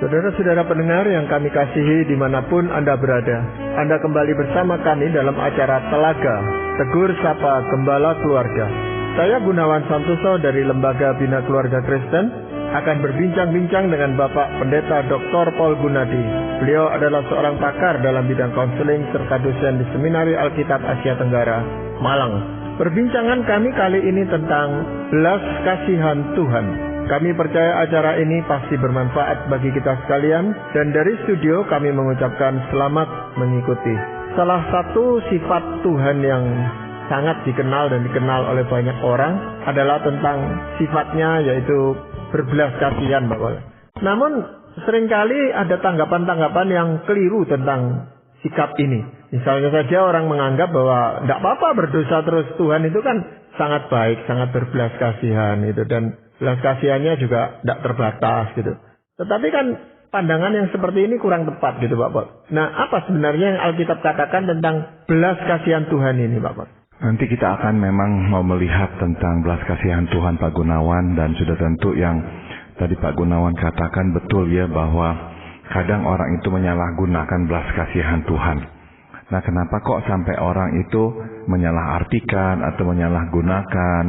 Saudara-saudara pendengar yang kami kasihi dimanapun Anda berada, Anda kembali bersama kami dalam acara Telaga, Tegur Sapa Gembala Keluarga. Saya Gunawan Santoso dari Lembaga Bina Keluarga Kristen akan berbincang-bincang dengan Bapak Pendeta Dr. Paul Gunadi. Beliau adalah seorang pakar dalam bidang konseling serta dosen di Seminari Alkitab Asia Tenggara, Malang. Perbincangan kami kali ini tentang belas kasihan Tuhan. Kami percaya acara ini pasti bermanfaat bagi kita sekalian, dan dari studio kami mengucapkan selamat mengikuti. Salah satu sifat Tuhan yang sangat dikenal dan dikenal oleh banyak orang adalah tentang sifatnya, yaitu berbelas kasihan, Bapak. Namun seringkali ada tanggapan-tanggapan yang keliru tentang sikap ini. Misalnya saja orang menganggap bahwa tidak apa-apa berdosa terus, Tuhan itu kan sangat baik, sangat berbelas kasihan itu, dan belas kasihannya juga tidak terbatas gitu. Tetapi kan pandangan yang seperti ini kurang tepat gitu, Bapak. Nah, apa sebenarnya yang Alkitab katakan tentang belas kasihan Tuhan ini, Bapak? Nanti kita akan memang mau melihat tentang belas kasihan Tuhan, Pak Gunawan, dan sudah tentu yang tadi Pak Gunawan katakan betul ya, bahwa kadang orang itu menyalahgunakan belas kasihan Tuhan. Nah, kenapa kok sampai orang itu menyalahartikan atau menyalahgunakan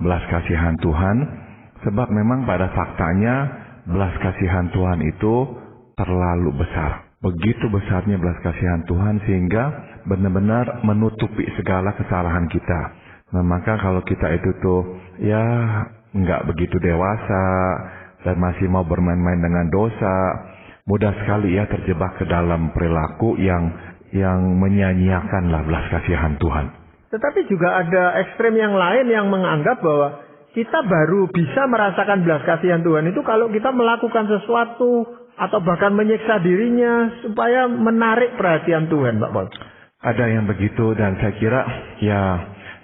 belas kasihan Tuhan? Sebab memang pada faktanya belas kasihan Tuhan itu terlalu besar. Begitu besarnya belas kasihan Tuhan sehingga benar-benar menutupi segala kesalahan kita. Nah, maka kalau kita itu tuh ya nggak begitu dewasa dan masih mau bermain-main dengan dosa, mudah sekali ya terjebak ke dalam perilaku yang menyanyiakanlah belas kasihan Tuhan. Tetapi juga ada ekstrem yang lain yang menganggap bahwa kita baru bisa merasakan belas kasihan Tuhan itu kalau kita melakukan sesuatu atau bahkan menyiksa dirinya supaya menarik perhatian Tuhan, Pak Paul. Ada yang begitu, dan saya kira ya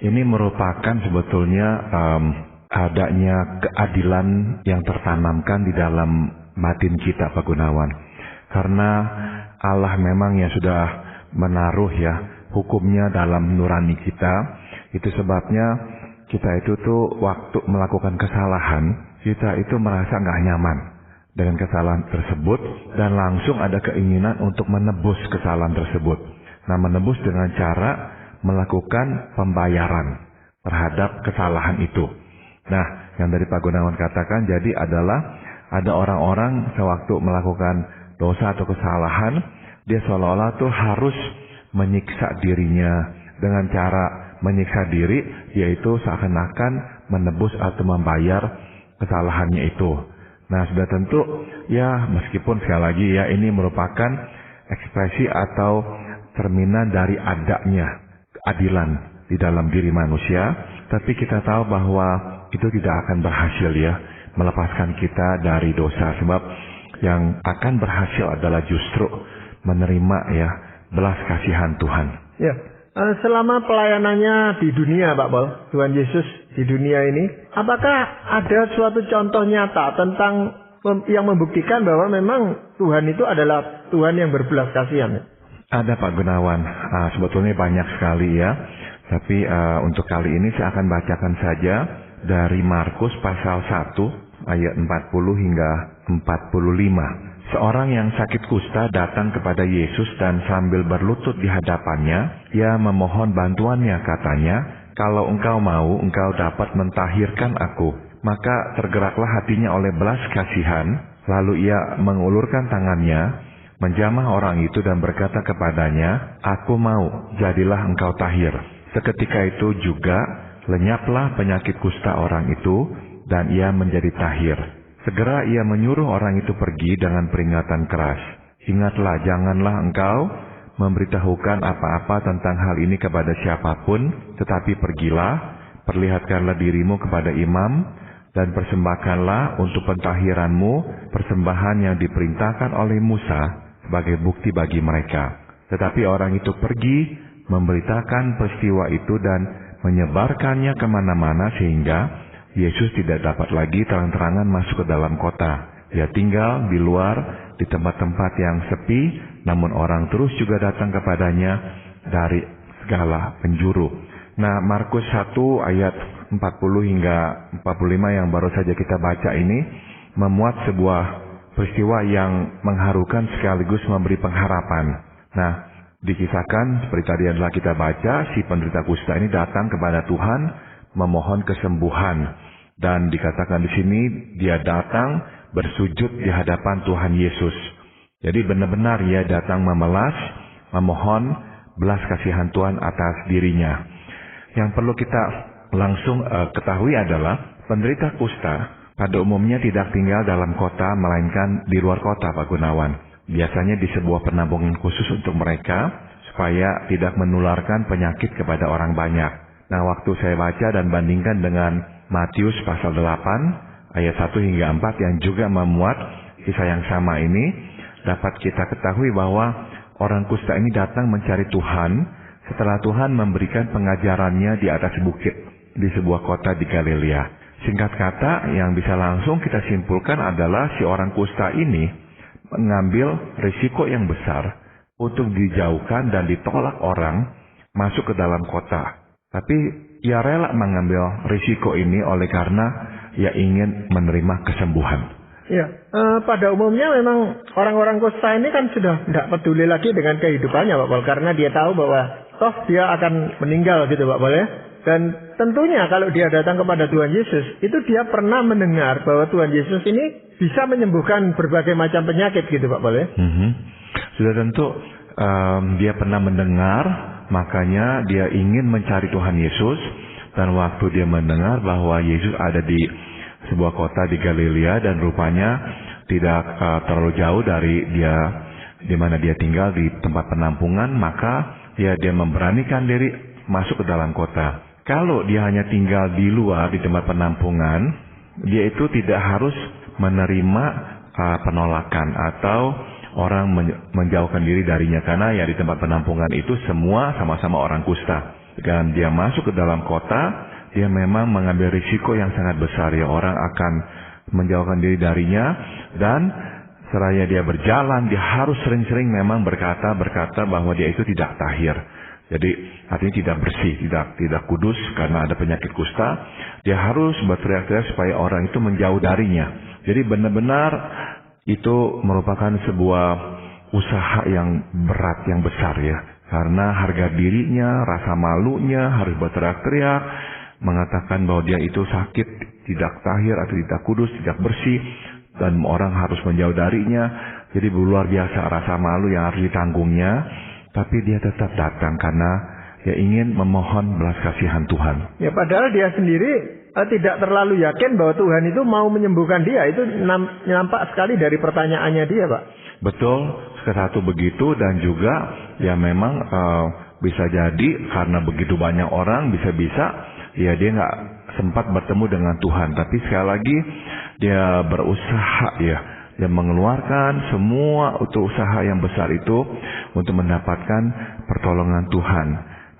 ini merupakan sebetulnya adanya keadilan yang tertanamkan di dalam batin kita, Pak Gunawan. Karena Allah memang ya sudah menaruh ya hukumnya dalam nurani kita. Itu sebabnya kita itu tuh waktu melakukan kesalahan, kita itu merasa nggak nyaman dengan kesalahan tersebut, dan langsung ada keinginan untuk menebus kesalahan tersebut. Nah, menebus dengan cara melakukan pembayaran terhadap kesalahan itu. Nah, yang dari Pak Gunawan katakan jadi adalah ada orang-orang sewaktu melakukan dosa atau kesalahan, dia seolah-olah tuh harus menyiksa dirinya dengan cara menyiksa diri, yaitu seakan-akan menebus atau membayar kesalahannya itu. Nah, sudah tentu ya meskipun sekali lagi ya ini merupakan ekspresi atau cerminan dari adanya keadilan di dalam diri manusia, tapi kita tahu bahwa itu tidak akan berhasil ya melepaskan kita dari dosa, sebab yang akan berhasil adalah justru menerima ya belas kasihan Tuhan. Ya. Selama pelayanannya di dunia, Pak Paul, Tuhan Yesus di dunia ini, apakah ada suatu contoh nyata tentang yang membuktikan bahwa memang Tuhan itu adalah Tuhan yang berbelas kasihan? Ada, Pak Gunawan, sebetulnya banyak sekali ya. Tapi untuk kali ini saya akan bacakan saja dari Markus pasal 1 ayat 40 hingga 45. Seorang yang sakit kusta datang kepada Yesus dan sambil berlutut di hadapannya, ia memohon bantuannya, katanya, "Kalau engkau mau, engkau dapat mentahirkan aku." Maka tergeraklah hatinya oleh belas kasihan, lalu ia mengulurkan tangannya, menjamah orang itu dan berkata kepadanya, "Aku mau, jadilah engkau tahir." Seketika itu juga lenyaplah penyakit kusta orang itu, dan ia menjadi tahir. Segera ia menyuruh orang itu pergi dengan peringatan keras. "Ingatlah, janganlah engkau memberitahukan apa-apa tentang hal ini kepada siapapun, tetapi pergilah, perlihatkanlah dirimu kepada imam, dan persembahkanlah untuk pentahiranmu persembahan yang diperintahkan oleh Musa sebagai bukti bagi mereka." Tetapi orang itu pergi, memberitakan peristiwa itu dan menyebarkannya kemana-mana, sehingga Yesus tidak dapat lagi terang-terangan masuk ke dalam kota. Dia tinggal di luar, di tempat-tempat yang sepi, namun orang terus juga datang kepadanya dari segala penjuru. Nah, Markus 1 ayat 40 hingga 45 yang baru saja kita baca ini memuat sebuah peristiwa yang mengharukan sekaligus memberi pengharapan. Nah, dikisahkan seperti tadi adalah kita baca, si penderita kusta ini datang kepada Tuhan memohon kesembuhan. Dan dikatakan di sini dia datang bersujud di hadapan Tuhan Yesus. Jadi benar-benar ia datang memelas, memohon belas kasihan Tuhan atas dirinya. Yang perlu kita langsung ketahui adalah penderita kusta pada umumnya tidak tinggal dalam kota, melainkan di luar kota, Pak Gunawan. Biasanya di sebuah penampungan khusus untuk mereka, supaya tidak menularkan penyakit kepada orang banyak. Nah, waktu saya baca dan bandingkan dengan Matius pasal 8, ayat 1 hingga 4 yang juga memuat kisah yang sama ini, dapat kita ketahui bahwa orang kusta ini datang mencari Tuhan, setelah Tuhan memberikan pengajarannya di atas bukit, di sebuah kota di Galilea. Singkat kata, yang bisa langsung kita simpulkan adalah si orang kusta ini mengambil risiko yang besar untuk dijauhkan dan ditolak orang masuk ke dalam kota. Tapi ia rela mengambil risiko ini oleh karena ia ingin menerima kesembuhan. Ya, pada umumnya memang orang-orang kusta ini kan sudah tidak peduli lagi dengan kehidupannya, Pak Paul, karena dia tahu bahwa toh dia akan meninggal gitu, Pak Paul ya. Dan tentunya kalau dia datang kepada Tuhan Yesus, itu dia pernah mendengar bahwa Tuhan Yesus ini bisa menyembuhkan berbagai macam penyakit gitu, Pak Paul ya. Sudah tentu dia pernah mendengar, makanya dia ingin mencari Tuhan Yesus. Dan waktu dia mendengar bahwa Yesus ada di sebuah kota di Galilea dan rupanya tidak terlalu jauh dari dia di mana dia tinggal di tempat penampungan, maka dia memberanikan diri masuk ke dalam kota. Kalau dia hanya tinggal di luar di tempat penampungan, dia itu tidak harus menerima penolakan atau orang menjauhkan diri darinya, karena ya di tempat penampungan itu semua sama-sama orang kusta. Dan dia masuk ke dalam kota, dia memang mengambil risiko yang sangat besar, ya orang akan menjauhkan diri darinya. Dan seraya dia berjalan, dia harus sering-sering memang berkata bahwa dia itu tidak tahir. Jadi artinya tidak bersih, tidak kudus karena ada penyakit kusta. Dia harus berteriak-teriak supaya orang itu menjauh darinya. Jadi benar-benar itu merupakan sebuah usaha yang berat, yang besar ya. Karena harga dirinya, rasa malunya, harus berteriak-teriak, mengatakan bahwa dia itu sakit, tidak tahir atau tidak kudus, tidak bersih, dan orang harus menjauh darinya. Jadi luar biasa rasa malu yang harus ditanggungnya. Tapi dia tetap datang karena dia ingin memohon belas kasihan Tuhan. Ya, padahal dia sendiri tidak terlalu yakin bahwa Tuhan itu mau menyembuhkan dia. Itu nampak sekali dari pertanyaannya dia, Pak. Betul, satu begitu. Dan juga ya memang bisa jadi karena begitu banyak orang, bisa-bisa ya dia nggak sempat bertemu dengan Tuhan. Tapi sekali lagi dia berusaha ya. Dia mengeluarkan semua usaha yang besar itu untuk mendapatkan pertolongan Tuhan.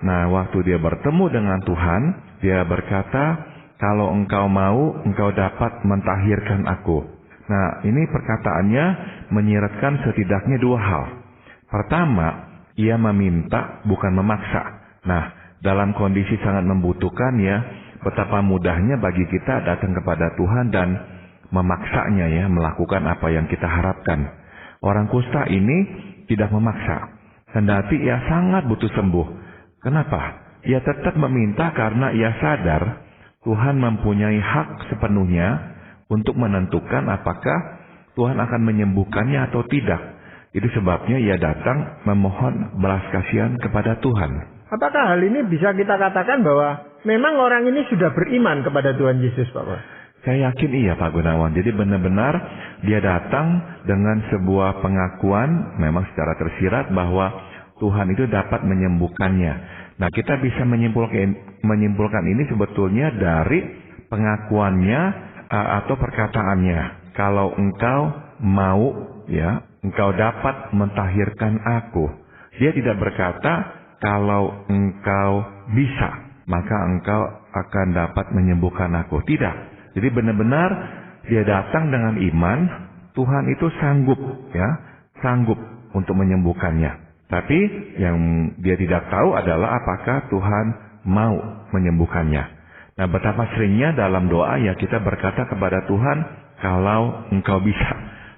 Nah, waktu dia bertemu dengan Tuhan, dia berkata, kalau engkau mau, engkau dapat mentahirkan aku. Nah, ini perkataannya menyiratkan setidaknya dua hal. Pertama, ia meminta bukan memaksa. Nah, dalam kondisi sangat membutuhkan ya, betapa mudahnya bagi kita datang kepada Tuhan dan memaksanya ya, melakukan apa yang kita harapkan. Orang kusta ini tidak memaksa, kendati ia sangat butuh sembuh. Kenapa? Ia tetap meminta karena ia sadar Tuhan mempunyai hak sepenuhnya untuk menentukan apakah Tuhan akan menyembuhkannya atau tidak. Itu sebabnya ia datang memohon belas kasihan kepada Tuhan. Apakah hal ini bisa kita katakan bahwa memang orang ini sudah beriman kepada Tuhan Yesus, Pak? Saya yakin iya, Pak Gunawan. Jadi benar-benar dia datang dengan sebuah pengakuan memang secara tersirat bahwa Tuhan itu dapat menyembuhkannya. Nah, kita bisa menyimpulkan ini sebetulnya dari pengakuannya atau perkataannya. Kalau engkau mau, ya, engkau dapat mentahirkan aku. Dia tidak berkata kalau engkau bisa, maka engkau akan dapat menyembuhkan aku. Tidak. Jadi benar-benar dia datang dengan iman, Tuhan itu sanggup untuk menyembuhkannya. Tapi yang dia tidak tahu adalah apakah Tuhan mau menyembuhkannya. Nah, betapa seringnya dalam doa ya kita berkata kepada Tuhan, kalau engkau bisa.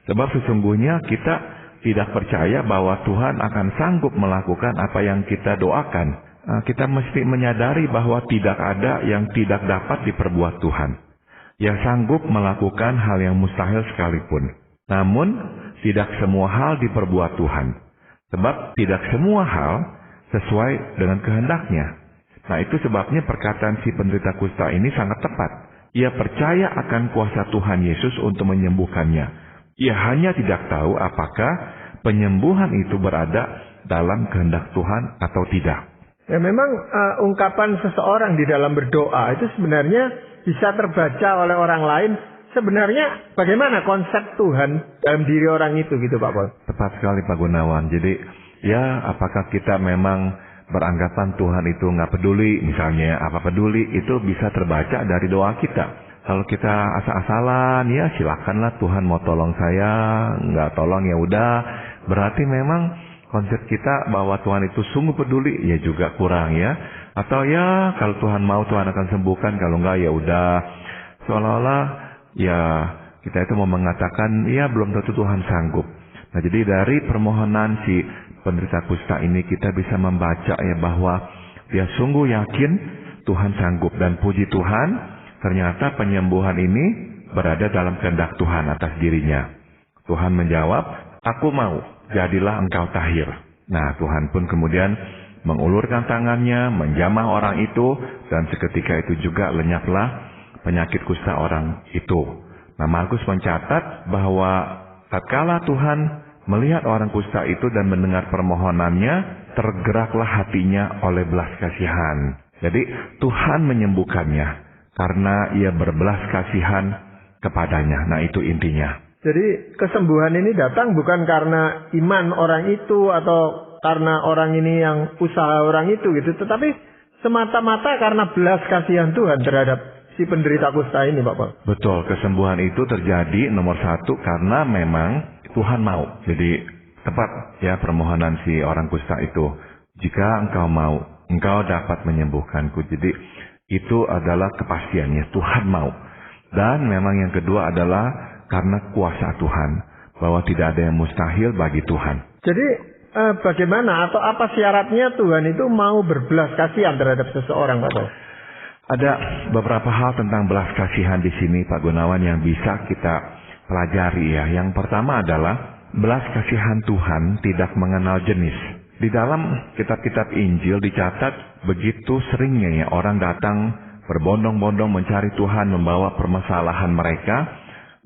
Sebab sesungguhnya kita tidak percaya bahwa Tuhan akan sanggup melakukan apa yang kita doakan. Kita mesti menyadari bahwa tidak ada yang tidak dapat diperbuat Tuhan, yang sanggup melakukan hal yang mustahil sekalipun. Namun, tidak semua hal diperbuat Tuhan. Sebab tidak semua hal sesuai dengan kehendaknya. Nah, itu sebabnya perkataan si penderita kusta ini sangat tepat. Ia percaya akan kuasa Tuhan Yesus untuk menyembuhkannya. Ia hanya tidak tahu apakah penyembuhan itu berada dalam kehendak Tuhan atau tidak. Ya memang ungkapan seseorang di dalam berdoa itu sebenarnya bisa terbaca oleh orang lain. Sebenarnya bagaimana konsep Tuhan dalam diri orang itu gitu Pak Paul? Tepat sekali Pak Gunawan. Jadi ya apakah kita memang beranggapan Tuhan itu nggak peduli, misalnya apa peduli, itu bisa terbaca dari doa kita. Kalau kita asal-asalan, ya silakanlah Tuhan mau tolong saya, nggak tolong ya udah. Berarti memang konsep kita bahwa Tuhan itu sungguh peduli, ya juga kurang ya. Atau ya kalau Tuhan mau Tuhan akan sembuhkan, kalau nggak ya udah. Seolah-olah ya kita itu mau mengatakan ya belum tentu Tuhan sanggup. Nah jadi dari permohonan si penderita kusta ini kita bisa membaca ya bahwa dia sungguh yakin Tuhan sanggup, dan puji Tuhan. Ternyata penyembuhan ini berada dalam kehendak Tuhan atas dirinya. Tuhan menjawab, "Aku mau, jadilah engkau tahir." Nah, Tuhan pun kemudian mengulurkan tangannya, menjamah orang itu, dan seketika itu juga lenyaplah penyakit kusta orang itu. Nah, Markus mencatat bahwa tatkala Tuhan melihat orang kusta itu dan mendengar permohonannya, tergeraklah hatinya oleh belas kasihan. Jadi, Tuhan menyembuhkannya karena ia berbelas kasihan kepadanya. Nah itu intinya. Jadi kesembuhan ini datang bukan karena iman orang itu atau karena orang ini yang usaha orang itu gitu. Tetapi semata-mata karena belas kasihan Tuhan terhadap si penderita kusta ini Pak Paul. Betul, kesembuhan itu terjadi nomor satu karena memang Tuhan mau. Jadi tepat ya permohonan si orang kusta itu. Jika engkau mau, engkau dapat menyembuhkanku. Jadi itu adalah kepastiannya, Tuhan mau. Dan memang yang kedua adalah karena kuasa Tuhan, bahwa tidak ada yang mustahil bagi Tuhan. Jadi bagaimana atau apa syaratnya Tuhan itu mau berbelas kasihan terhadap seseorang Pak Paul? Ada beberapa hal tentang belas kasihan di sini Pak Gunawan yang bisa kita pelajari ya. Yang pertama adalah belas kasihan Tuhan tidak mengenal jenis. Di dalam kitab-kitab Injil dicatat begitu seringnya ya orang datang berbondong-bondong mencari Tuhan membawa permasalahan mereka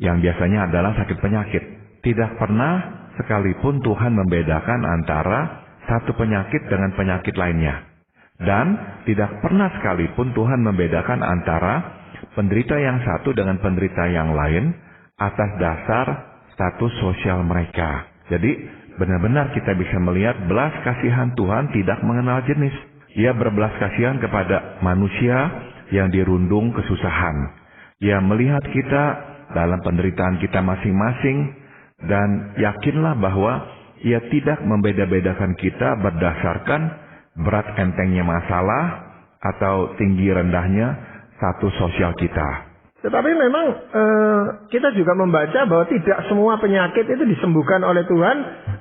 yang biasanya adalah sakit penyakit. Tidak pernah sekalipun Tuhan membedakan antara satu penyakit dengan penyakit lainnya. Dan tidak pernah sekalipun Tuhan membedakan antara penderita yang satu dengan penderita yang lain atas dasar status sosial mereka. Jadi benar-benar kita bisa melihat belas kasihan Tuhan tidak mengenal jenis. Ia berbelas kasihan kepada manusia yang dirundung kesusahan. Ia melihat kita dalam penderitaan kita masing-masing, dan yakinlah bahwa ia tidak membeda-bedakan kita berdasarkan berat entengnya masalah atau tinggi rendahnya status sosial kita. Tetapi memang kita juga membaca bahwa tidak semua penyakit itu disembuhkan oleh Tuhan,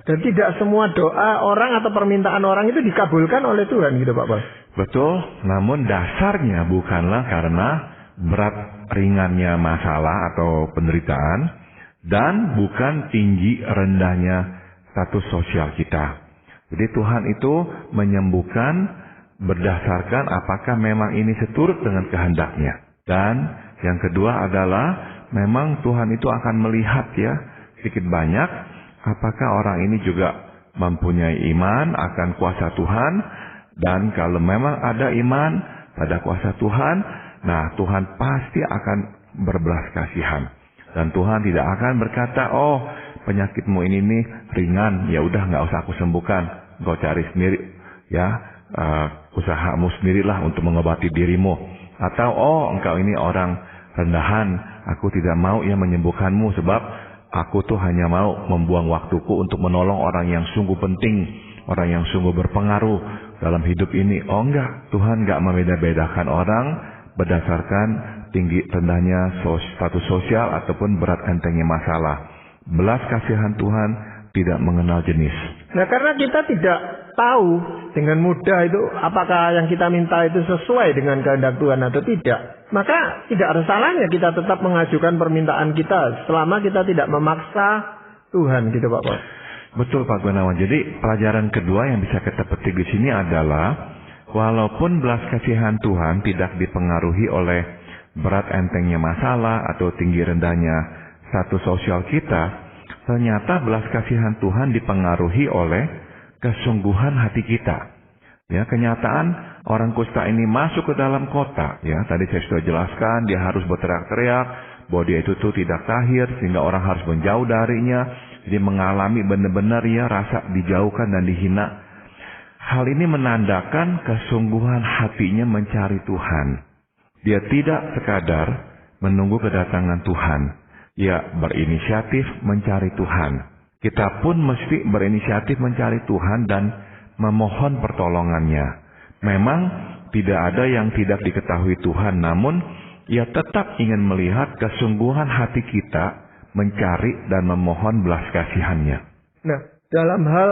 dan tidak semua doa orang atau permintaan orang itu dikabulkan oleh Tuhan gitu Pak Paul. Betul, namun dasarnya bukanlah karena berat ringannya masalah atau penderitaan, dan bukan tinggi rendahnya status sosial kita. Jadi Tuhan itu menyembuhkan berdasarkan apakah memang ini seturut dengan kehendaknya. Dan yang kedua adalah memang Tuhan itu akan melihat ya sedikit banyak apakah orang ini juga mempunyai iman akan kuasa Tuhan. Dan kalau memang ada iman pada kuasa Tuhan, nah Tuhan pasti akan berbelas kasihan. Dan Tuhan tidak akan berkata, oh penyakitmu ini nih ringan, ya udah nggak usah aku sembuhkan, kau cari sendiri ya, usahamu sendirilah untuk mengobati dirimu. Atau oh engkau ini orang rendahan, aku tidak mau ya menyembuhkanmu sebab aku tuh hanya mau membuang waktuku untuk menolong orang yang sungguh penting, orang yang sungguh berpengaruh dalam hidup ini. Oh enggak, Tuhan enggak membeda-bedakan orang berdasarkan tinggi rendahnya status sosial ataupun berat entengnya masalah. belas kasihan Tuhan tidak mengenal jenis. Nah, karena kita tidak tahu dengan mudah itu apakah yang kita minta itu sesuai dengan kehendak Tuhan atau tidak, maka tidak ada salahnya kita tetap mengajukan permintaan kita selama kita tidak memaksa Tuhan, gitu Pak Paul. Betul Pak Gunawan. Jadi pelajaran kedua yang bisa kita petik di sini adalah walaupun belas kasihan Tuhan tidak dipengaruhi oleh berat entengnya masalah atau tinggi rendahnya status sosial kita, ternyata belas kasihan Tuhan dipengaruhi oleh kesungguhan hati kita. Ya, kenyataan orang kusta ini masuk ke dalam kota. Ya, tadi saya sudah jelaskan dia harus berteriak-teriak bahwa dia itu tuh tidak tahir sehingga orang harus menjauh darinya. Jadi mengalami benar-benar ya rasa dijauhkan dan dihina. Hal ini menandakan kesungguhan hatinya mencari Tuhan. Dia tidak sekadar menunggu kedatangan Tuhan. Ia berinisiatif mencari Tuhan. Kita pun mesti berinisiatif mencari Tuhan dan memohon pertolongannya. Memang tidak ada yang tidak diketahui Tuhan, namun ia tetap ingin melihat kesungguhan hati kita mencari dan memohon belas kasihannya. Nah, dalam hal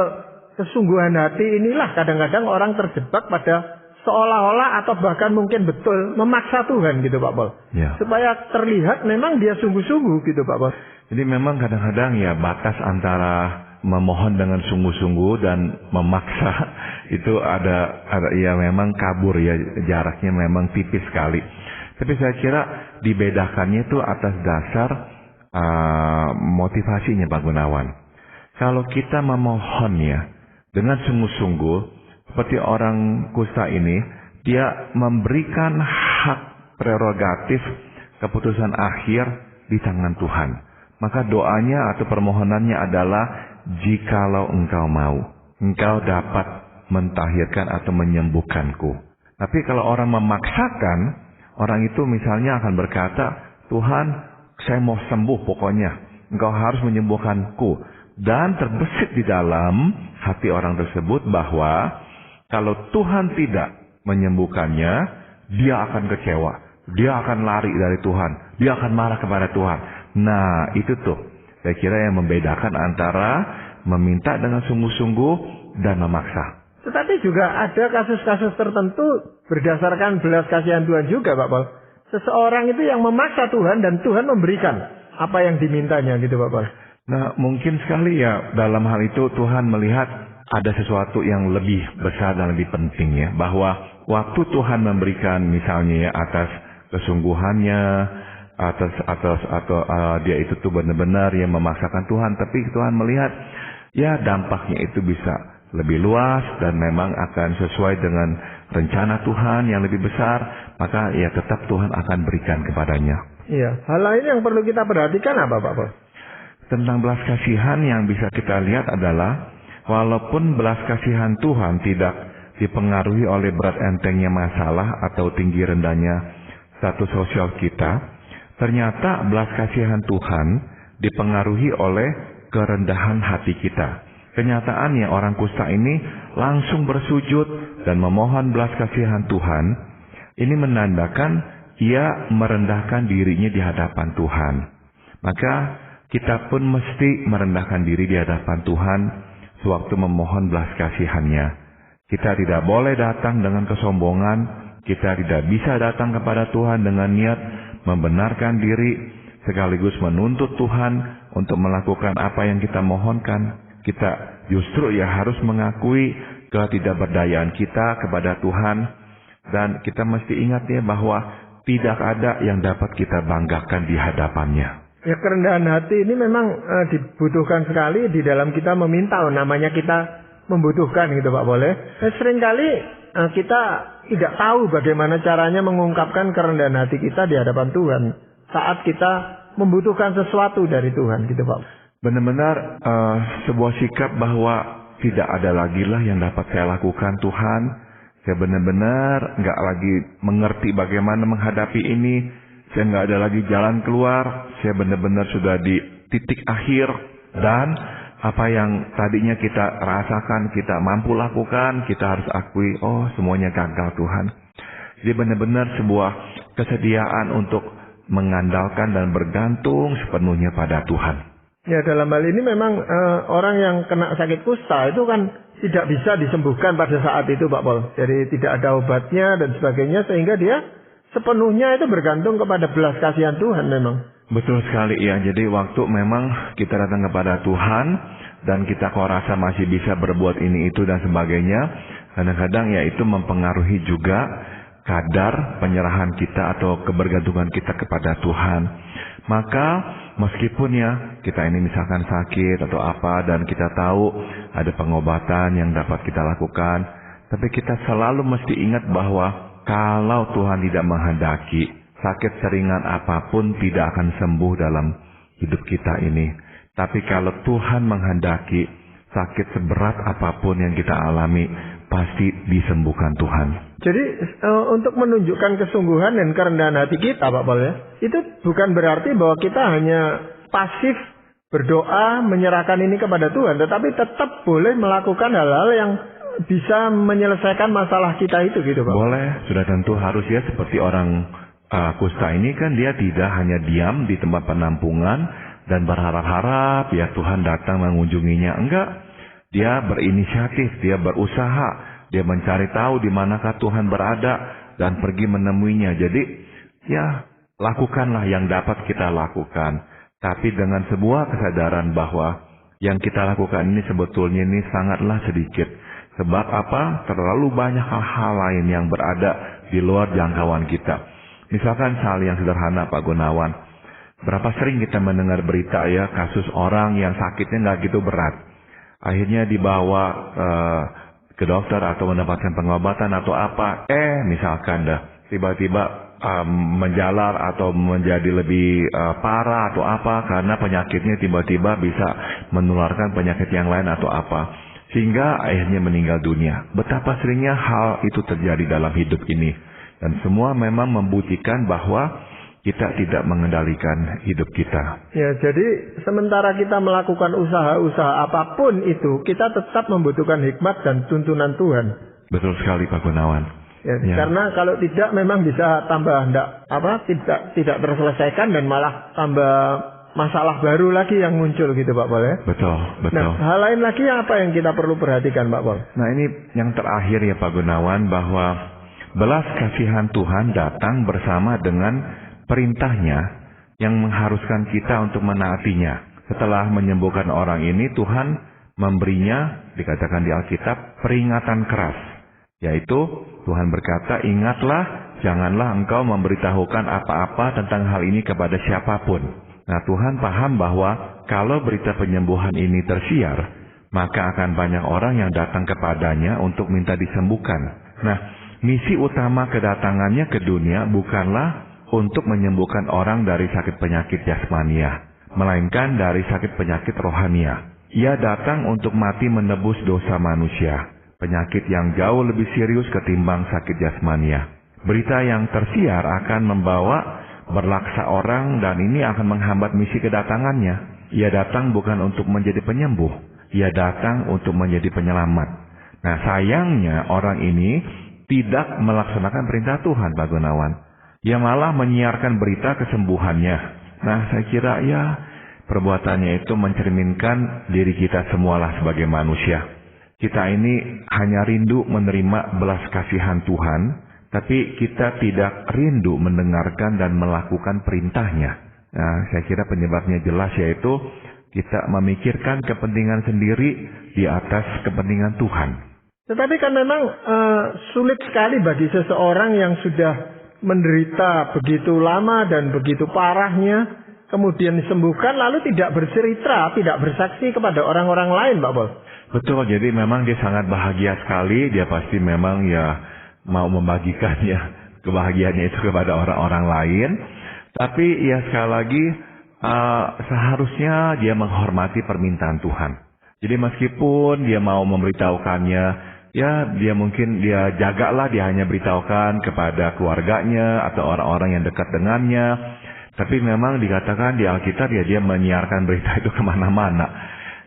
kesungguhan hati inilah kadang-kadang orang terjebak pada seolah-olah atau bahkan mungkin betul memaksa Tuhan gitu Pak Paul. Ya. Supaya terlihat memang dia sungguh-sungguh gitu Pak Paul. Jadi memang kadang-kadang ya batas antara memohon dengan sungguh-sungguh dan memaksa itu ada ya memang kabur ya, jaraknya memang tipis sekali. Tapi saya kira dibedakannya itu atas dasar motivasinya Pak Gunawan. Kalau kita memohon ya dengan sungguh-sungguh seperti orang kusta ini, dia memberikan hak prerogatif keputusan akhir di tangan Tuhan. Maka doanya atau permohonannya adalah, jikalau engkau mau, engkau dapat mentahirkan atau menyembuhkanku. Tapi kalau orang memaksakan, orang itu misalnya akan berkata, Tuhan, saya mau sembuh pokoknya, engkau harus menyembuhkanku. Dan terbesit di dalam hati orang tersebut bahwa kalau Tuhan tidak menyembuhkannya, dia akan kecewa. Dia akan lari dari Tuhan. Dia akan marah kepada Tuhan. Nah, itu tuh saya kira yang membedakan antara meminta dengan sungguh-sungguh dan memaksa. Tetapi juga ada kasus-kasus tertentu berdasarkan belas kasihan Tuhan juga Pak Paul. Seseorang itu yang memaksa Tuhan dan Tuhan memberikan apa yang dimintanya gitu Pak Paul. Nah, mungkin sekali ya dalam hal itu Tuhan melihat ada sesuatu yang lebih besar dan lebih penting ya. Bahwa waktu Tuhan memberikan misalnya ya atas kesungguhannya, atau dia itu tuh benar-benar yang memaksakan Tuhan. Tapi Tuhan melihat ya dampaknya itu bisa lebih luas dan memang akan sesuai dengan rencana Tuhan yang lebih besar. Maka ya tetap Tuhan akan berikan kepadanya. Iya, hal lain yang perlu kita perhatikan apa Pak Paul? Tentang belas kasihan yang bisa kita lihat adalah walaupun belas kasihan Tuhan tidak dipengaruhi oleh berat entengnya masalah atau tinggi rendahnya status sosial kita, ternyata belas kasihan Tuhan dipengaruhi oleh kerendahan hati kita. Kenyataannya orang kusta ini langsung bersujud dan memohon belas kasihan Tuhan. Ini menandakan ia merendahkan dirinya di hadapan Tuhan. Maka kita pun mesti merendahkan diri di hadapan Tuhan sewaktu memohon belas kasihannya. Kita tidak boleh datang dengan kesombongan. Kita tidak bisa datang kepada Tuhan dengan niat membenarkan diri sekaligus menuntut Tuhan untuk melakukan apa yang kita mohonkan. Kita justru ya harus mengakui ketidakberdayaan kita kepada Tuhan. Dan kita mesti ingat ya bahwa tidak ada yang dapat kita banggakan di hadapannya. Ya, kerendahan hati ini memang dibutuhkan sekali di dalam kita meminta. Namanya kita membutuhkan gitu Pak boleh. Seringkali kita tidak tahu bagaimana caranya mengungkapkan kerendahan hati kita di hadapan Tuhan saat kita membutuhkan sesuatu dari Tuhan gitu Pak. Benar-benar sebuah sikap bahwa tidak ada lagi lah yang dapat saya lakukan Tuhan. Saya benar-benar nggak lagi mengerti bagaimana menghadapi ini. Saya nggak ada lagi jalan keluar. Saya benar-benar sudah di titik akhir. Dan apa yang tadinya kita rasakan, kita mampu lakukan, kita harus akui, oh semuanya gagal Tuhan. Jadi benar-benar sebuah kesediaan untuk mengandalkan dan bergantung sepenuhnya pada Tuhan. Ya, dalam hal ini memang orang yang kena sakit kusta itu kan tidak bisa disembuhkan pada saat itu, Pak Pol. Jadi tidak ada obatnya dan sebagainya, sehingga dia sepenuhnya itu bergantung kepada belas kasihan Tuhan memang. Betul sekali ya. Jadi waktu memang kita datang kepada Tuhan dan kita kok rasa masih bisa berbuat ini itu dan sebagainya, kadang-kadang ya itu mempengaruhi juga kadar penyerahan kita atau kebergantungan kita kepada Tuhan. Maka meskipun ya kita ini misalkan sakit atau apa dan kita tahu ada pengobatan yang dapat kita lakukan, tapi kita selalu mesti ingat bahwa kalau Tuhan tidak menghendaki, sakit seringan apapun tidak akan sembuh dalam hidup kita ini. Tapi kalau Tuhan menghendaki, sakit seberat apapun yang kita alami pasti disembuhkan Tuhan. Jadi untuk menunjukkan kesungguhan dan kerendahan hati kita, Pak Pol ya, itu bukan berarti bahwa kita hanya pasif berdoa menyerahkan ini kepada Tuhan, tetapi tetap boleh melakukan hal-hal yang bisa menyelesaikan masalah kita itu, gitu Pak. Boleh, sudah tentu harus ya, seperti orang kusta ini kan dia tidak hanya diam di tempat penampungan dan berharap-harap ya Tuhan datang mengunjunginya. Enggak, dia berinisiatif, dia berusaha. Dia mencari tahu di manakah Tuhan berada dan pergi menemuinya. Jadi ya lakukanlah yang dapat kita lakukan. Tapi dengan sebuah kesadaran bahwa yang kita lakukan ini sebetulnya ini sangatlah sedikit. Sebab apa? Terlalu banyak hal-hal lain yang berada di luar jangkauan kita. Misalkan hal yang sederhana Pak Gunawan. Berapa sering kita mendengar berita ya kasus orang yang sakitnya nggak gitu berat. Akhirnya dibawa ke dokter atau mendapatkan pengobatan atau apa, misalkan tiba-tiba menjalar atau menjadi lebih parah atau apa karena penyakitnya tiba-tiba bisa menularkan penyakit yang lain atau apa, sehingga akhirnya meninggal dunia. Betapa seringnya hal itu terjadi dalam hidup ini, dan semua memang membuktikan bahwa kita tidak mengendalikan hidup kita. Ya, jadi sementara kita melakukan usaha-usaha apapun itu, kita tetap membutuhkan hikmat dan tuntunan Tuhan. Betul sekali Pak Gunawan. Ya. Karena kalau tidak memang bisa tambah tidak terselesaikan dan malah tambah masalah baru lagi yang muncul gitu Pak Pol ya. Betul. Nah, hal lain lagi apa yang kita perlu perhatikan Pak Pol? Nah, ini yang terakhir ya Pak Gunawan, bahwa belas kasihan Tuhan datang bersama dengan perintahnya yang mengharuskan kita untuk menaatinya. Setelah menyembuhkan orang ini, Tuhan memberinya, dikatakan di Alkitab, peringatan keras. Yaitu Tuhan berkata, ingatlah, janganlah engkau memberitahukan apa-apa tentang hal ini kepada siapapun. Nah, Tuhan paham bahwa kalau berita penyembuhan ini tersiar, maka akan banyak orang yang datang kepadanya untuk minta disembuhkan. Nah, misi utama kedatangannya ke dunia bukanlah untuk menyembuhkan orang dari sakit penyakit jasmania, melainkan dari sakit penyakit rohania. Ia datang untuk mati menebus dosa manusia, penyakit yang jauh lebih serius ketimbang sakit jasmania. Berita yang tersiar akan membawa berlaksa orang dan ini akan menghambat misi kedatangannya. Ia datang bukan untuk menjadi penyembuh, ia datang untuk menjadi penyelamat. Nah, sayangnya orang ini tidak melaksanakan perintah Tuhan, Pak Gunawan. Ia malah menyiarkan berita kesembuhannya. Nah, saya kira ya perbuatannya itu mencerminkan diri kita semualah sebagai manusia. Kita ini hanya rindu menerima belas kasihan Tuhan, tapi kita tidak rindu mendengarkan dan melakukan perintahnya. Nah, saya kira penyebabnya jelas, yaitu kita memikirkan kepentingan sendiri di atas kepentingan Tuhan. Tetapi kan memang sulit sekali bagi seseorang yang sudah menderita begitu lama dan begitu parahnya, kemudian disembuhkan lalu tidak bercerita, tidak bersaksi kepada orang-orang lain, Pak Pol. Betul, jadi memang dia sangat bahagia sekali, dia pasti memang ya mau membagikan ya kebahagiaannya itu kepada orang-orang lain. Tapi ya sekali lagi seharusnya dia menghormati permintaan Tuhan. Jadi meskipun dia mau memberitahukannya, ya dia mungkin dia jagalah, dia hanya beritahukan kepada keluarganya atau orang-orang yang dekat dengannya. Tapi memang dikatakan di Alkitab ya dia menyiarkan berita itu kemana-mana.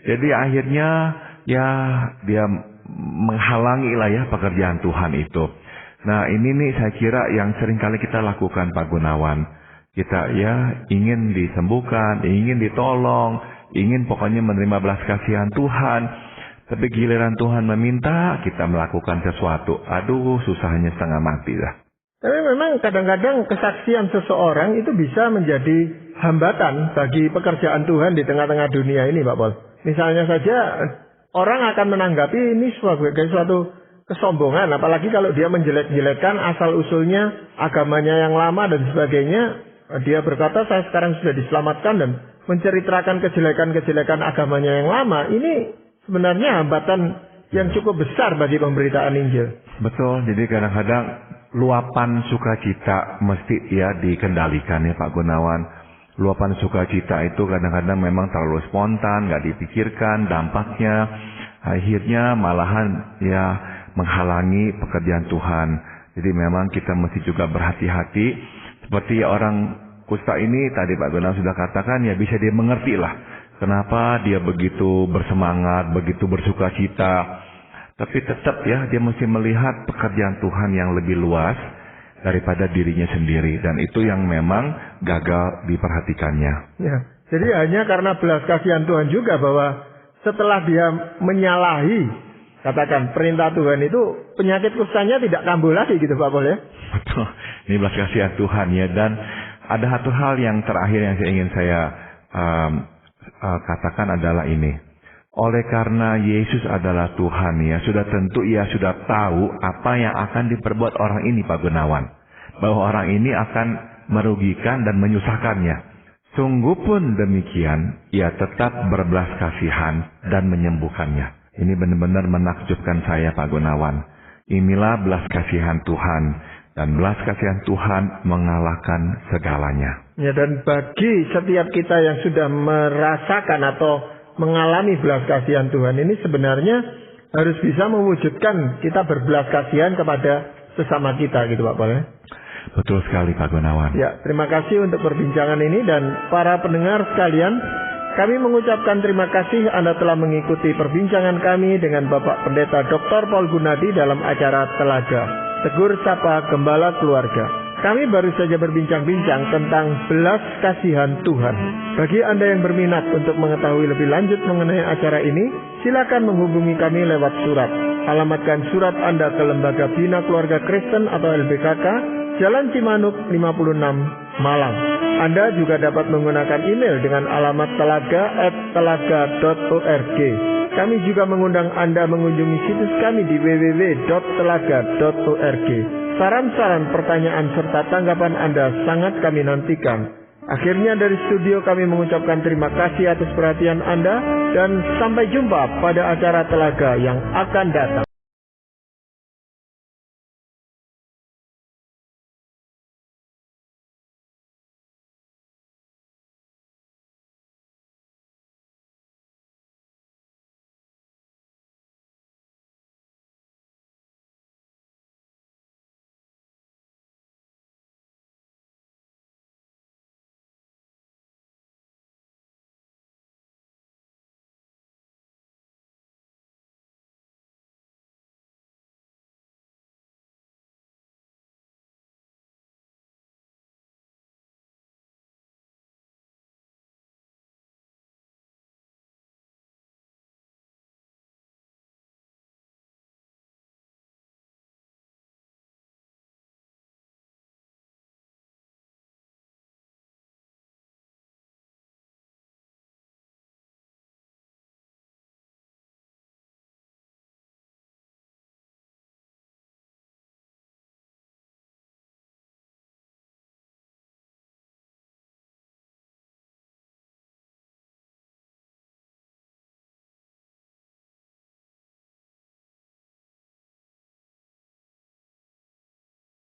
Jadi akhirnya ya dia menghalangi lah ya pekerjaan Tuhan itu. Nah, ini nih saya kira yang sering kali kita lakukan Pak Gunawan. Kita ya ingin disembuhkan, ingin ditolong, ingin pokoknya menerima belas kasihan Tuhan. Tapi giliran Tuhan meminta, kita melakukan sesuatu. Aduh, susahnya setengah mati dah. Tapi memang kadang-kadang kesaksian seseorang itu bisa menjadi hambatan bagi pekerjaan Tuhan di tengah-tengah dunia ini, Pak Paul. Misalnya saja, orang akan menanggapi ini sebagai suatu kesombongan. Apalagi kalau dia menjelek-jelekkan asal-usulnya, agamanya yang lama dan sebagainya. Dia berkata, saya sekarang sudah diselamatkan dan menceritakan kejelekan-kejelekan agamanya yang lama. Ini sebenarnya hambatan yang cukup besar bagi pemberitaan Injil. Betul, jadi kadang-kadang luapan sukacita mesti ya dikendalikan ya Pak Gunawan. Luapan sukacita itu kadang-kadang memang terlalu spontan, nggak dipikirkan dampaknya. Akhirnya malahan ya menghalangi pekerjaan Tuhan. Jadi memang kita mesti juga berhati-hati. Seperti orang kusta ini tadi Pak Gunawan sudah katakan, ya bisa dia mengerti lah kenapa dia begitu bersemangat, begitu bersukacita. Tapi tetap ya dia mesti melihat pekerjaan Tuhan yang lebih luas daripada dirinya sendiri. Dan itu yang memang gagal diperhatikannya. Ya, jadi hanya karena belas kasihan Tuhan juga bahwa setelah dia menyalahi, katakan perintah Tuhan itu, penyakit kustanya tidak kambuh lagi gitu Pak Paul ya. Betul, ini belas kasihan Tuhan ya. Dan ada satu hal yang terakhir yang ingin saya katakan adalah ini. Oleh karena Yesus adalah Tuhan ya, sudah tentu ia sudah tahu apa yang akan diperbuat orang ini Pak Gunawan. Bahwa orang ini akan merugikan dan menyusahkannya. Sungguh pun demikian, ia tetap berbelas kasihan dan menyembuhkannya. Ini benar-benar menakjubkan saya Pak Gunawan. Inilah belas kasihan Tuhan. Dan belas kasihan Tuhan mengalahkan segalanya. Ya, dan bagi setiap kita yang sudah merasakan atau mengalami belas kasihan Tuhan ini sebenarnya harus bisa mewujudkan kita berbelas kasihan kepada sesama kita gitu Pak Paul ya. Betul sekali Pak Gunawan. Ya, terima kasih untuk perbincangan ini dan para pendengar sekalian, kami mengucapkan terima kasih Anda telah mengikuti perbincangan kami dengan Bapak Pendeta Dr. Paul Gunadi dalam acara Telaga, Tegur Sapa Gembala Keluarga. Kami baru saja berbincang-bincang tentang belas kasihan Tuhan. Bagi Anda yang berminat untuk mengetahui lebih lanjut mengenai acara ini, silakan menghubungi kami lewat surat. Alamatkan surat Anda ke Lembaga Bina Keluarga Kristen atau LBKK, Jalan Cimanuk 56, Malang. Anda juga dapat menggunakan email dengan alamat telaga@telaga.org. Kami juga mengundang Anda mengunjungi situs kami di www.telaga.org. Saran-saran, pertanyaan, serta tanggapan Anda sangat kami nantikan. Akhirnya dari studio kami mengucapkan terima kasih atas perhatian Anda dan sampai jumpa pada acara Telaga yang akan datang.